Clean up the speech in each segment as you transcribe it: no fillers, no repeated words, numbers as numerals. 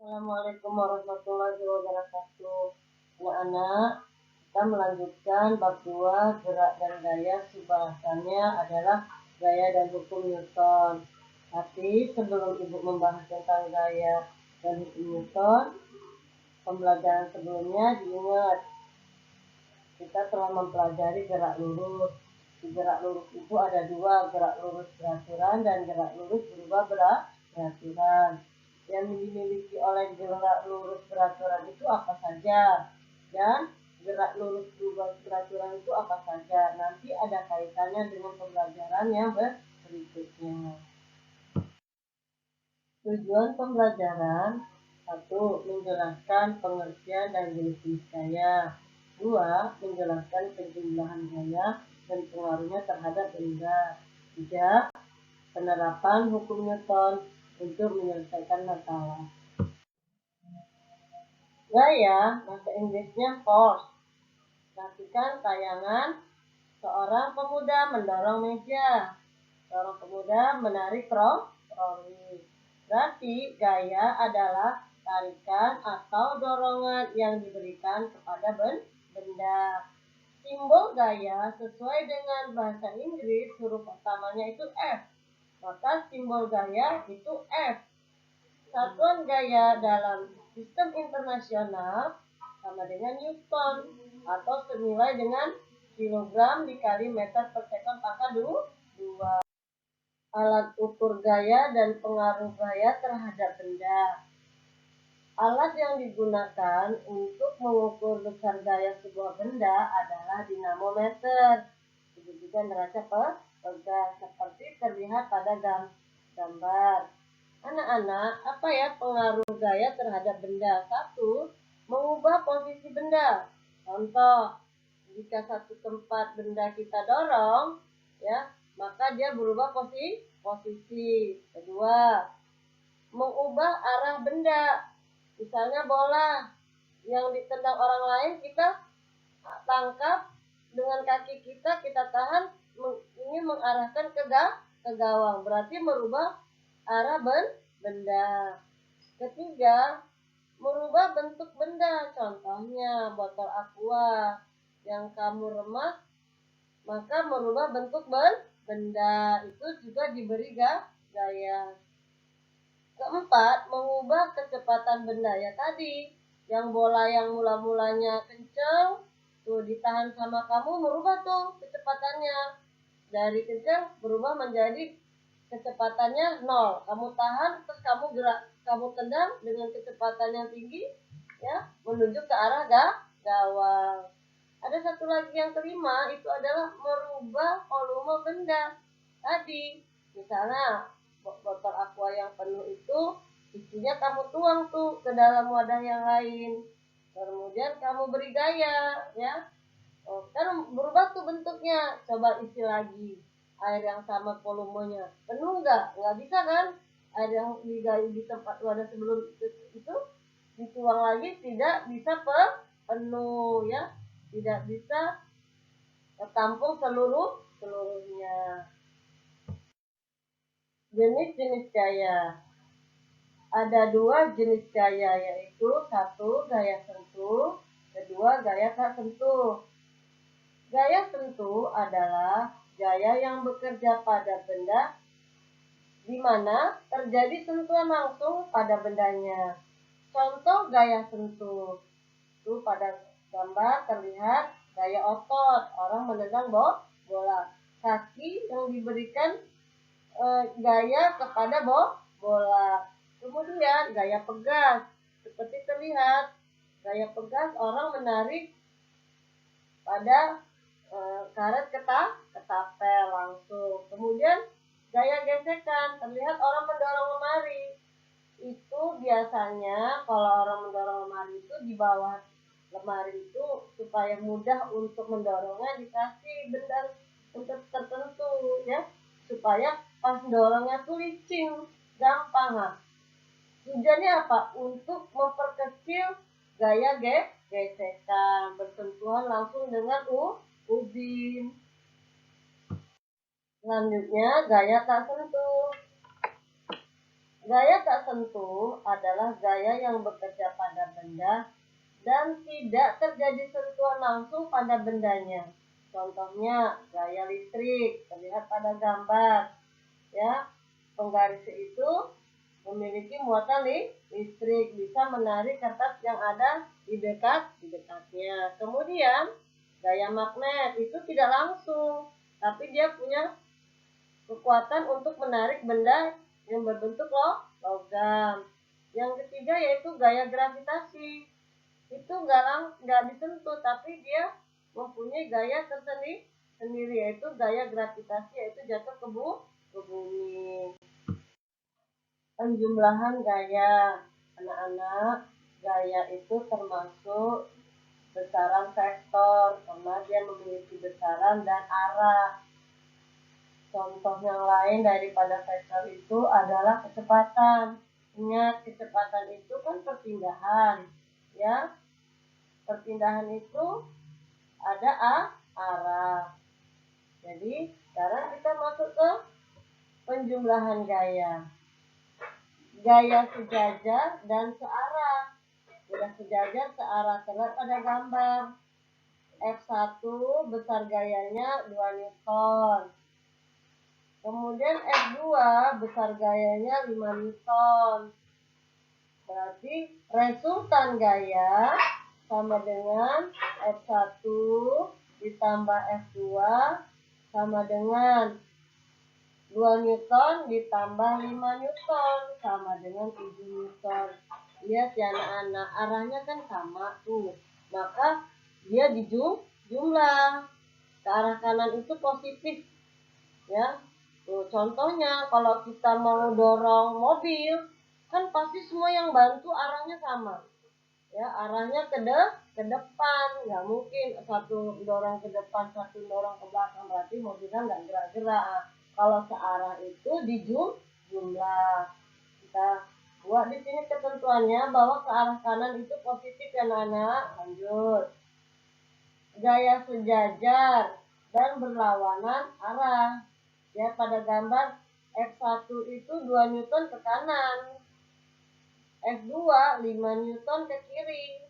Assalamualaikum warahmatullahi wabarakatuh. Anak-anak, kita melanjutkan bab 2 gerak dan gaya. Bahasannya adalah gaya dan hukum Newton. Tapi sebelum Ibu membahas tentang gaya dan hukum Newton, pembelajaran sebelumnya diingat, kita telah mempelajari gerak lurus. Di gerak lurus itu ada dua, gerak lurus beraturan dan gerak lurus berubah beraturan. Yang dimiliki oleh gerak lurus beraturan itu apa saja, dan gerak lurus berubah beraturan itu apa saja. Nanti ada kaitannya dengan pembelajaran yang berikutnya. Tujuan pembelajaran: 1. Menjelaskan pengertian dan jenis-jenis gaya. 2. Menjelaskan penjumlahan gaya dan pengaruhnya terhadap benda. 3. Penerapan hukum Newton untuk menyelesaikan masalah. Gaya, bahasa Inggrisnya force. Perhatikan tayangan. Seorang pemuda mendorong meja. Seorang pemuda menarik troli. Berarti gaya adalah tarikan atau dorongan yang diberikan kepada benda. Simbol gaya sesuai dengan bahasa Inggris, huruf pertamanya itu F. Maka simbol gaya itu F. Satuan gaya dalam sistem internasional sama dengan Newton atau senilai dengan kilogram dikali meter per sekon pangkat 2. Alat ukur gaya dan pengaruh gaya terhadap benda. Alat yang digunakan untuk mengukur besar gaya sebuah benda adalah dinamometer. Itu juga neraca pegas seperti terlihat pada gambar. Anak-anak, apa ya pengaruh gaya terhadap benda? 1. Mengubah posisi benda. Contoh, jika satu tempat benda kita dorong, ya, maka dia berubah posisi. Kedua, mengubah arah benda. Misalnya bola yang ditendang orang lain, kita tangkap dengan kaki kita tahan, ingin mengarahkan ke gawang. Berarti merubah arah benda. Ketiga, merubah bentuk benda. Contohnya botol aqua yang kamu remas, maka merubah bentuk benda. Itu juga diberi gaya. Keempat, mengubah kecepatan benda. Ya tadi, yang bola yang mula-mulanya kencang, tuh ditahan sama kamu, merubah tuh kecepatannya. Dari kencang berubah menjadi kecepatannya 0. Kamu tahan, terus kamu tendang dengan kecepatan yang tinggi, ya, menuju ke arah gawang. Ada satu lagi yang kelima, itu adalah merubah volume benda. Tadi, misalnya botol aqua yang penuh itu isinya kamu tuang tuh ke dalam wadah yang lain. Kemudian kamu beri gaya, ya. Kan berubah tuh bentuknya. Coba isi lagi. Air yang sama volumenya. Penuh nggak? Nggak bisa kan? Air yang di tempat wadah sebelum itu dituang lagi tidak bisa penuh, ya. Tidak bisa tertampung seluruhnya. Jenis-jenis gaya. Ada dua jenis gaya, yaitu 1. Gaya sentuh, 2. Gaya tak sentuh. Gaya sentuh adalah gaya yang bekerja pada benda di mana terjadi sentuhan langsung pada bendanya. Contoh gaya sentuh. Itu pada gambar terlihat gaya otot, orang menendang bola. Kaki yang diberikan gaya kepada bola. Kemudian gaya pegas, seperti terlihat gaya pegas orang menarik pada karet ketapel langsung. Kemudian gaya gesekan, terlihat orang mendorong lemari. Itu biasanya kalau orang mendorong lemari itu di bawah lemari itu supaya mudah untuk mendorongnya dikasih benda tertentu, ya, supaya pas dorongnya tuh licin, gampang. Tujuannya apa? Untuk memperkecil gaya gesekan, bersentuhan langsung dengan ubin. Selanjutnya gaya tak sentuh. Gaya tak sentuh adalah gaya yang bekerja pada benda dan tidak terjadi sentuhan langsung pada bendanya. Contohnya gaya listrik, terlihat pada gambar. Ya, penggaris itu memiliki muatan listrik, bisa menarik kertas yang ada di dekatnya. Kemudian gaya magnet itu tidak langsung, tapi dia punya kekuatan untuk menarik benda yang berbentuk logam. Yang ketiga yaitu gaya gravitasi. Itu nggak disentuh, tapi dia mempunyai gaya tersendiri, yaitu gaya gravitasi, yaitu jatuh ke bumi. Penjumlahan gaya, anak-anak, gaya itu termasuk besaran vektor karena dia memiliki besaran dan arah. Contoh yang lain daripada vektor itu adalah kecepatan. Ingat, kecepatan itu kan perpindahan, ya. Perpindahan itu ada arah. Jadi sekarang kita masuk ke penjumlahan gaya. Gaya sejajar dan searah. Gaya sejajar searah terlihat pada gambar. F1 besar gayanya 2 Newton. Kemudian F2 besar gayanya 5 Newton. Berarti resultan gaya sama dengan F1 ditambah F2 sama dengan 2 Newton ditambah 5 Newton sama dengan 7 Newton. Lihat ya anak-anak, arahnya kan sama tuh. Maka dia dijumlah. Ke arah kanan itu positif. Ya. Tuh, contohnya kalau kita mau dorong mobil, kan pasti semua yang bantu arahnya sama. Ya, arahnya ke depan. Nggak mungkin satu dorong ke depan, satu dorong ke belakang. Berarti mobilnya nggak gerak-gerak. Kalau searah itu dijumlah. Kita buat di sini ketentuannya bahwa ke arah kanan itu positif ya anak. Lanjut. Gaya sejajar dan berlawanan arah. Ya, pada gambar F1 itu 2 Newton ke kanan. F2 5 Newton ke kiri.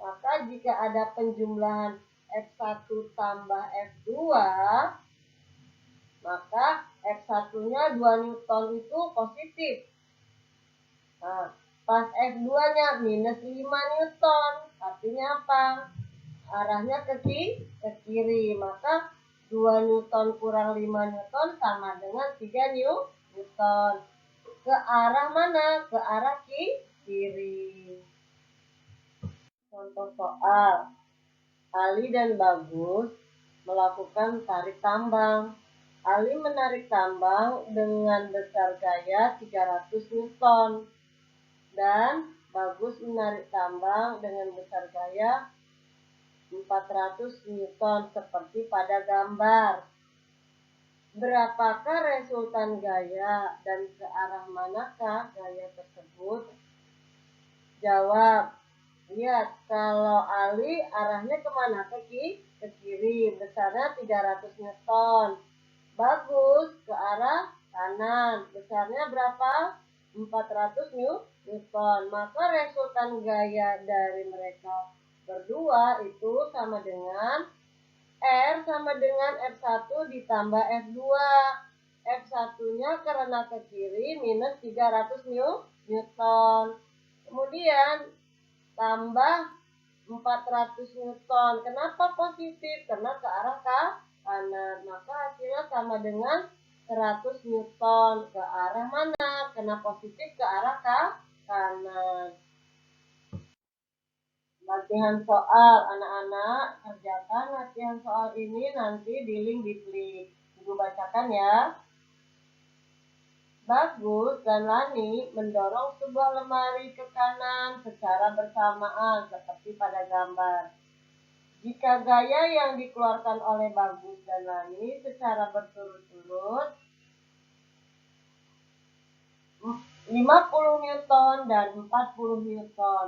Maka jika ada penjumlahan F1 tambah F2, maka F1-nya 2 Newton itu positif. Nah, pas F2-nya minus 5 Newton. Artinya apa? Arahnya ke kiri. Maka 2 Newton kurang 5 Newton sama dengan 3 Newton. Ke arah mana? Ke arah kiri. Contoh soal. Ali dan Bagus melakukan tarik tambang. Ali menarik tambang dengan besar gaya 300 Newton. Dan Bagus menarik tambang dengan besar gaya 400 Newton seperti pada gambar. Berapakah resultan gaya dan ke arah manakah gaya tersebut? Jawab. Lihat, kalau Ali arahnya kemana? Ke kiri, besarnya 300 Newton. Bagus, ke arah kanan, besarnya berapa? 400 Newton. Maka resultan gaya dari mereka berdua itu sama dengan R sama dengan F1 ditambah F2. F1-nya karena ke kiri minus 300 Newton. Kemudian tambah 400 Newton. Kenapa positif? Karena ke arah kanan. Maka hasilnya sama dengan 100 Newton. Ke arah mana? Karena positif ke arah kanan. Latihan soal, anak-anak kerjakan latihan soal ini nanti di link di klik. Ibu bacakan ya. Bagus dan Lani mendorong sebuah lemari ke kanan secara bersamaan seperti pada gambar. Jika gaya yang dikeluarkan oleh Bagus dan Lani secara berturut-turut 50 Newton dan 40 Newton,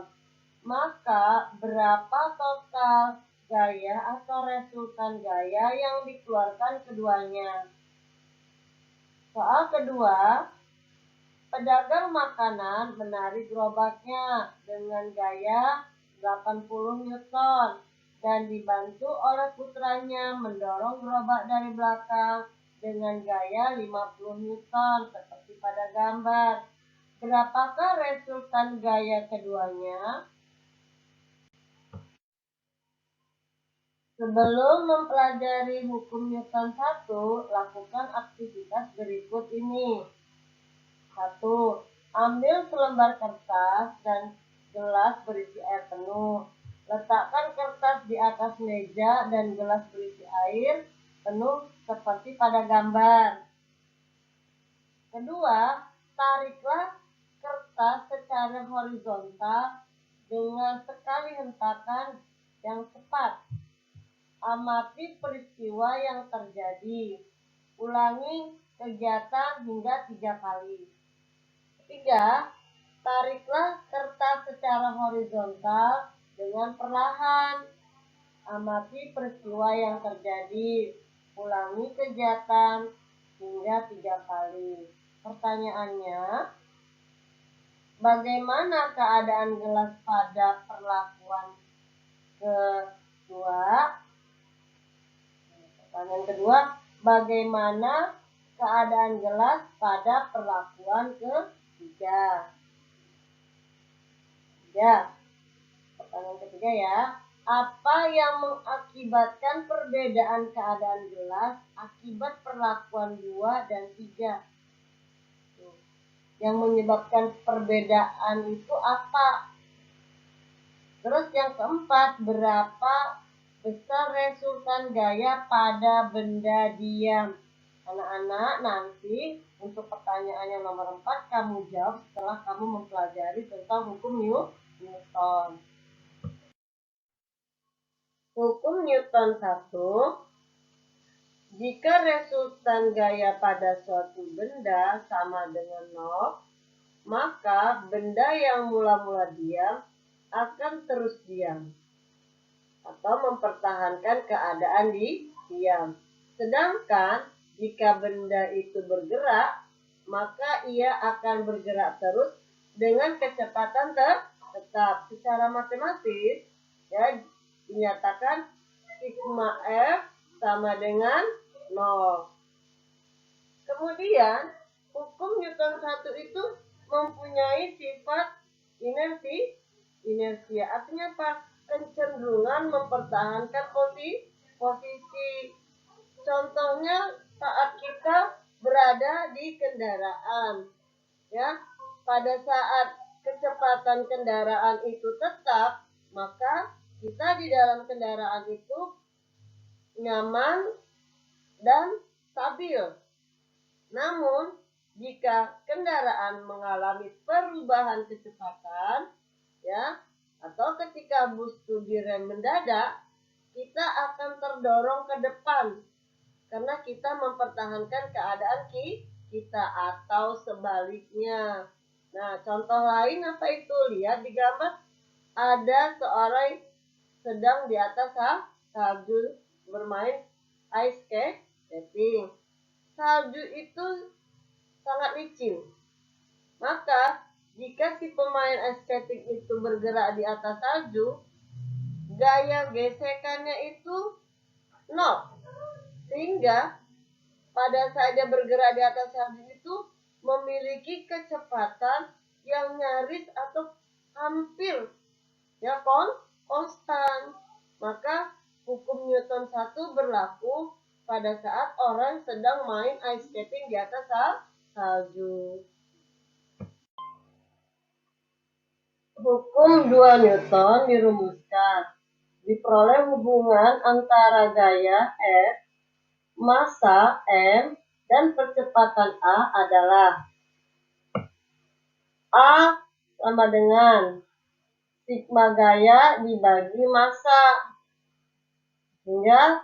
maka berapa total gaya atau resultan gaya yang dikeluarkan keduanya? Soal kedua, Pedagang makanan menarik gerobaknya dengan gaya 80 Newton dan dibantu oleh putranya mendorong gerobak dari belakang dengan gaya 50 Newton seperti pada gambar. Berapakah resultan gaya keduanya? Sebelum mempelajari hukum Newton 1, lakukan aktivitas berikut ini. 1. Ambil selembar kertas dan gelas berisi air penuh. Letakkan kertas di atas meja dan gelas berisi air penuh seperti pada gambar. Kedua, tariklah kertas secara horizontal dengan sekali hentakan yang cepat. Amati peristiwa yang terjadi. Ulangi kegiatan hingga 3 kali. 3. Tariklah kertas secara horizontal dengan perlahan. Amati peristiwa yang terjadi. Ulangi kegiatan hingga 3 kali. Pertanyaannya, bagaimana keadaan gelas pada perlakuan kedua? Pertanyaan kedua, bagaimana keadaan gelas pada perlakuan ketiga? Pertanyaan ketiga ya. Apa yang mengakibatkan perbedaan keadaan gelas akibat perlakuan 2 dan 3? Yang menyebabkan perbedaan itu apa? Terus yang keempat, berapa besar resultan gaya pada benda diam? Anak-anak, nanti untuk pertanyaan yang nomor 4 kamu jawab setelah kamu mempelajari tentang hukum Newton. Hukum Newton 1. Jika resultan gaya pada suatu benda sama dengan 0, maka benda yang mula-mula diam akan terus diam atau mempertahankan keadaan diam. Sedangkan jika benda itu bergerak, maka ia akan bergerak terus dengan kecepatan tetap. Secara matematis, ya, dinyatakan sigma F sama dengan 0. Kemudian, hukum Newton 1 itu mempunyai sifat inersia. Artinya apa? Kecenderungan mempertahankan posisi. Contohnya saat kita berada di kendaraan, ya, pada saat kecepatan kendaraan itu tetap, maka kita di dalam kendaraan itu nyaman dan stabil. Namun, jika kendaraan mengalami perubahan kecepatan, ya, atau ketika bus itu direm mendadak, kita akan terdorong ke depan karena kita mempertahankan keadaan kita atau sebaliknya. Nah, contoh lain apa itu? Lihat di gambar, ada seorang sedang di atas salju bermain ice skating. Salju itu sangat licin. Maka, jika si pemain ice skating itu bergerak di atas salju, gaya gesekannya itu 0. Sehingga pada saat dia bergerak di atas salju itu memiliki kecepatan yang nyaris atau hampir ya konstan. Maka hukum Newton 1 berlaku pada saat orang sedang main ice skating di atas salju. Hukum 2 Newton dirumuskan. Diperoleh hubungan antara gaya F, massa M, dan percepatan A adalah A sama dengan sigma gaya dibagi massa. Sehingga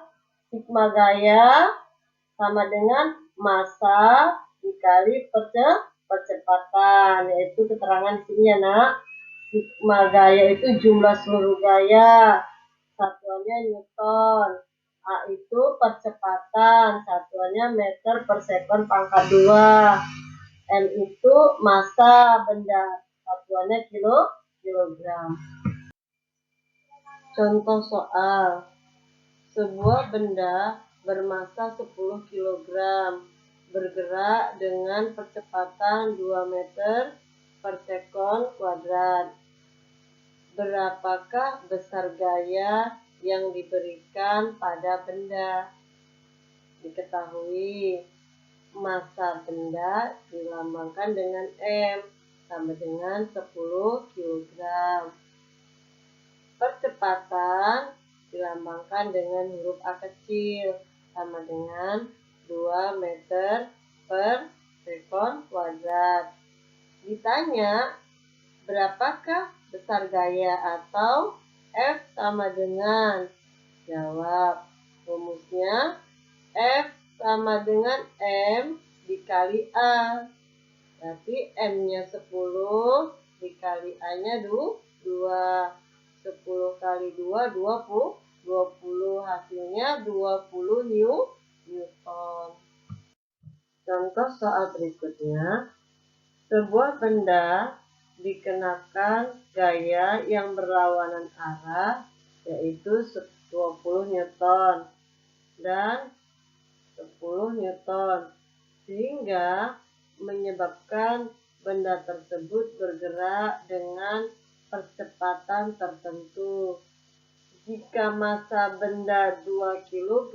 sigma gaya sama dengan massa dikali percepatan. Yaitu keterangan di sini ya nak. Sigma gaya itu jumlah seluruh gaya. Satuannya Newton. A itu percepatan. Satuannya meter per sekon pangkat 2. N itu massa benda, satuannya kilogram. Contoh soal, sebuah benda bermassa 10 kg bergerak dengan percepatan 2 meter per sekon kuadrat. Berapakah besar gaya yang diberikan pada benda? Diketahui massa benda dilambangkan dengan M sama dengan 10 kg. Percepatan dilambangkan dengan huruf A kecil sama dengan 2 meter per sekon kuadrat. Ditanya, berapakah besar gaya atau F sama dengan? Jawab, rumusnya F sama dengan M dikali A. Berarti M-nya 10 dikali A-nya 2. 10 kali 2, 20. Hasilnya 20 Newton. Contoh soal berikutnya. Sebuah benda dikenakan gaya yang berlawanan arah, yaitu 20 Newton dan 10 Newton, sehingga menyebabkan benda tersebut bergerak dengan percepatan tertentu. Jika massa benda 2 kg,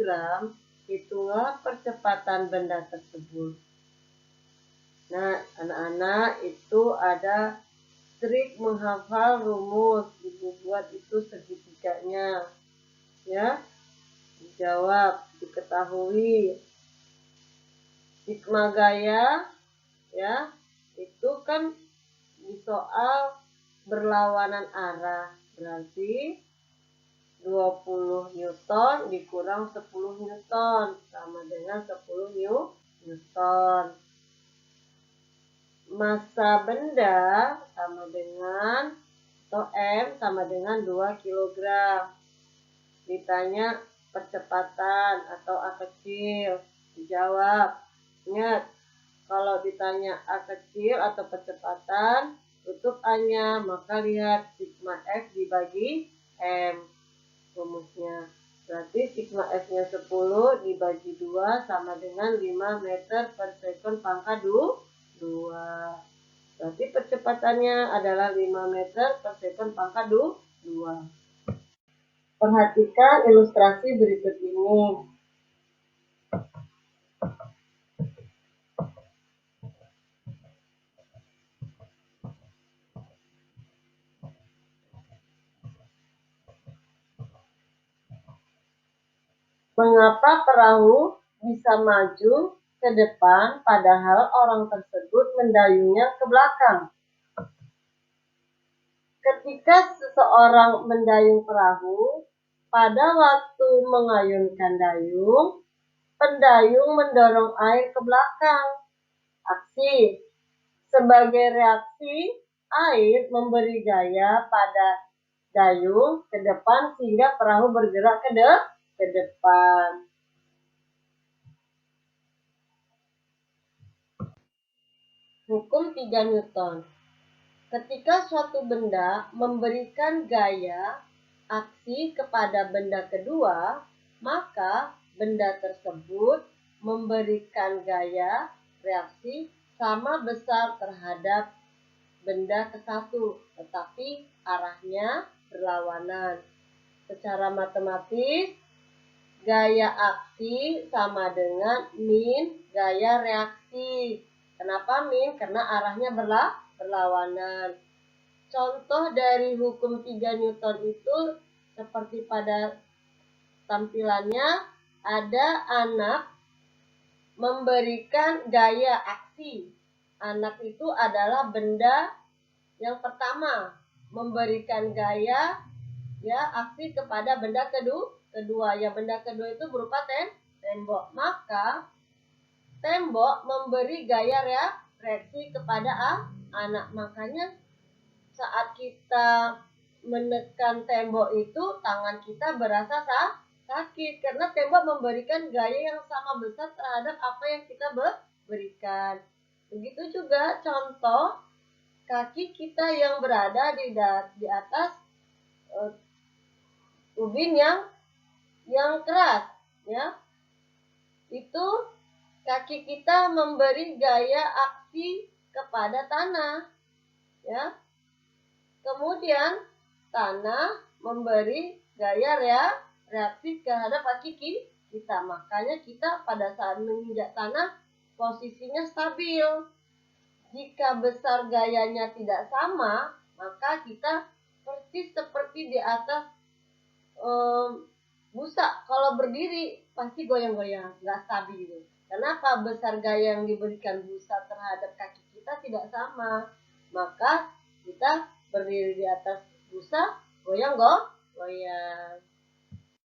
hitunglah percepatan benda tersebut. Nah, anak-anak, itu ada trik menghafal rumus. Ibu buat itu segitiganya. Ya, dijawab, diketahui. Sigma gaya, ya, itu kan di soal berlawanan arah. Berarti 20 Newton dikurang 10 Newton sama dengan 10 Newton. Massa benda sama dengan, atau M sama dengan 2 kg. Ditanya percepatan atau A kecil, dijawab. Ingat, kalau ditanya A kecil atau percepatan, tutup A-nya, maka lihat sigma F dibagi M. Rumusnya. Berarti sigma F-nya 10 dibagi 2 sama dengan 5 meter per sekon pangkat 2. Berarti percepatannya adalah 5 meter per sekon pangkat 2. Perhatikan ilustrasi berikut ini. Mengapa perahu bisa maju ke depan padahal orang tersebut mendayungnya ke belakang? Ketika seseorang mendayung perahu, pada waktu mengayunkan dayung, pendayung mendorong air ke belakang. Aksi. Sebagai reaksi, air memberi gaya pada dayung ke depan sehingga perahu bergerak ke depan. Hukum 3 Newton. Ketika suatu benda memberikan gaya aksi kepada benda kedua, maka benda tersebut memberikan gaya reaksi sama besar terhadap benda ke-1, tetapi arahnya berlawanan. Secara matematis, gaya aksi sama dengan min gaya reaksi. Kenapa min? Karena arahnya berlawanan. Contoh dari hukum 3 Newton itu seperti pada tampilannya, ada anak memberikan gaya aksi. Anak itu adalah benda yang pertama, memberikan gaya aksi kepada benda kedua. Yang benda kedua itu berupa tembok. Maka tembok memberi gaya reaksi kepada anak. Makanya saat kita menekan tembok itu, tangan kita berasa sakit. Karena tembok memberikan gaya yang sama besar terhadap apa yang kita berikan. Begitu juga contoh kaki kita yang berada di atas ubin yang keras, ya. Itu kaki kita memberi gaya aksi kepada tanah, ya. Kemudian tanah memberi gaya reaksi terhadap kaki kita. Makanya kita pada saat menginjak tanah posisinya stabil. Jika besar gayanya tidak sama, maka kita persis seperti di atas busa. Kalau berdiri pasti goyang-goyang, nggak stabil. Kenapa? Besar gaya yang diberikan busa terhadap kaki kita tidak sama. Maka kita berdiri di atas busa, goyang-goyang.